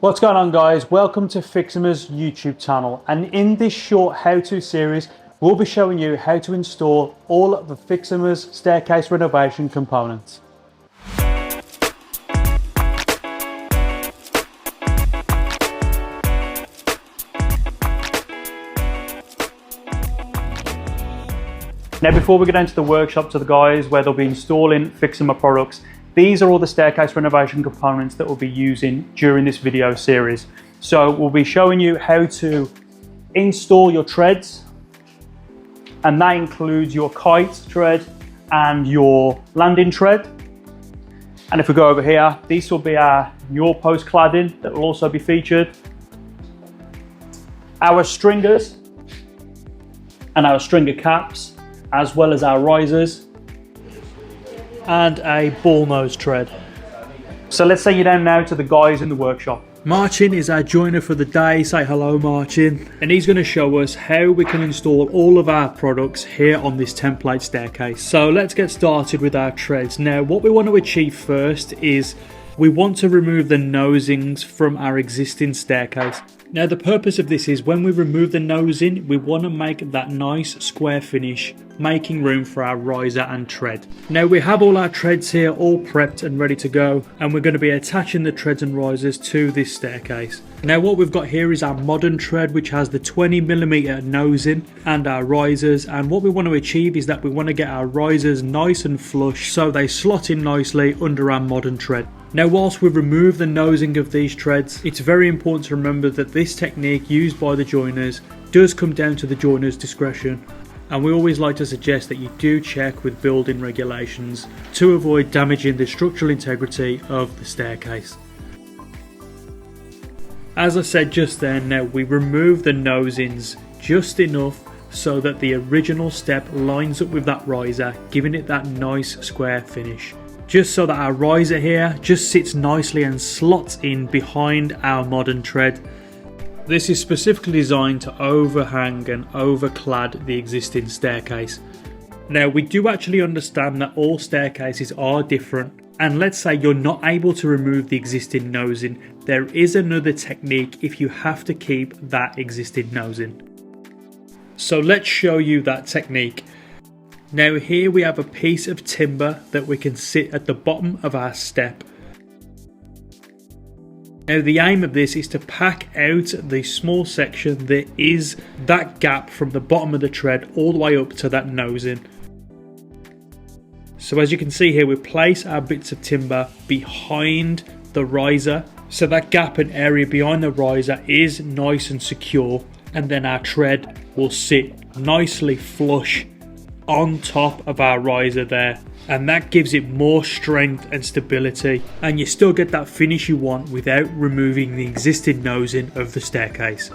What's going on, guys? Welcome to Fiximer's YouTube channel, and in this short how-to series we'll be showing you how to install all of the Fiximer's staircase renovation components. Now, before we get into the workshop to the guys where they'll be installing Fiximer products, these are all the staircase renovation components that we'll be using during this video series. So we'll be showing you how to install your treads, and that includes your kite tread and your landing tread. And if we go over here, these will be our Newel post cladding that will also be featured, our stringers and our stringer caps, as well as our risers and a ball nose tread. So let's send you down now to the guys in the workshop. Martin is our joiner for the day. Say hello, Martin. And he's going to show us how we can install all of our products here on this template staircase. So let's get started with our treads. Now, what we want to achieve first is we want to remove the nosings from our existing staircase. Now, the purpose of this is when we remove the nosing, we want to make that nice square finish, making room for our riser and tread. Now, we have all our treads here all prepped and ready to go, and we're going to be attaching the treads and risers to this staircase. Now, what we've got here is our modern tread, which has the 20mm nosing, and our risers. And what we want to achieve is that we want to get our risers nice and flush so they slot in nicely under our modern tread. Now, whilst we remove the nosing of these treads, it's very important to remember that this technique used by the joiners does come down to the joiner's discretion, and we always like to suggest that you do check with building regulations to avoid damaging the structural integrity of the staircase. As I said just then, now we remove the nosings just enough so that the original step lines up with that riser, giving it that nice square finish. Just so that our riser here just sits nicely and slots in behind our modern tread. This is specifically designed to overhang and overclad the existing staircase. Now, we do actually understand that all staircases are different, and let's say you're not able to remove the existing nosing, there is another technique if you have to keep that existing nosing. So let's show you that technique. Now, here we have a piece of timber that we can sit at the bottom of our step. Now, the aim of this is to pack out the small section that is that gap from the bottom of the tread all the way up to that nosing. So as you can see here, we place our bits of timber behind the riser, so that gap and area behind the riser is nice and secure, and then our tread will sit nicely flush on top of our riser there, and that gives it more strength and stability, and you still get that finish you want without removing the existing nosing of the staircase.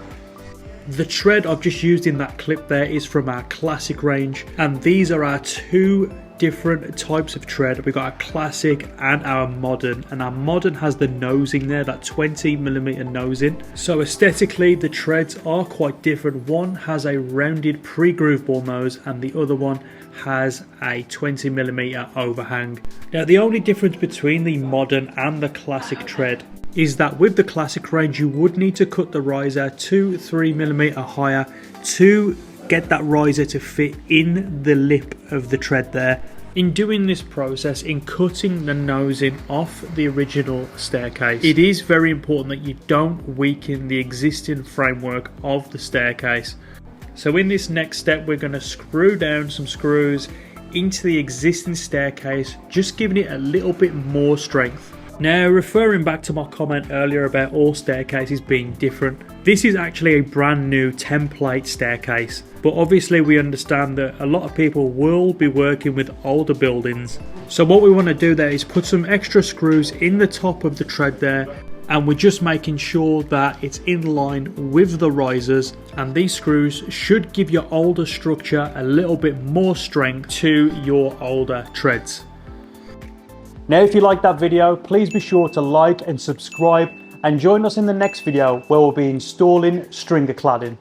The tread I've just used in that clip there is from our classic range, and these are our two different types of tread. We've got our classic and our modern, and our modern has the nosing there, that 20mm nosing. So aesthetically the treads are quite different. One has a rounded pre-groove ball nose and the other one has a 20mm overhang. Now, the only difference between the modern and the classic tread is that with the classic range you would need to cut the riser 2-3mm higher to get that riser to fit in the lip of the tread there. In doing this process, in cutting the nosing off the original staircase, it is very important that you don't weaken the existing framework of the staircase. So in this next step, we're going to screw down some screws into the existing staircase, just giving it a little bit more strength. Now, referring back to my comment earlier about all staircases being different, this is actually a brand new template staircase, but obviously we understand that a lot of people will be working with older buildings. So what we want to do there is put some extra screws in the top of the tread there, and we're just making sure that it's in line with the risers, and these screws should give your older structure a little bit more strength to your older treads. Now, if you liked that video, please be sure to like and subscribe, and join us in the next video where we'll be installing stringer cladding.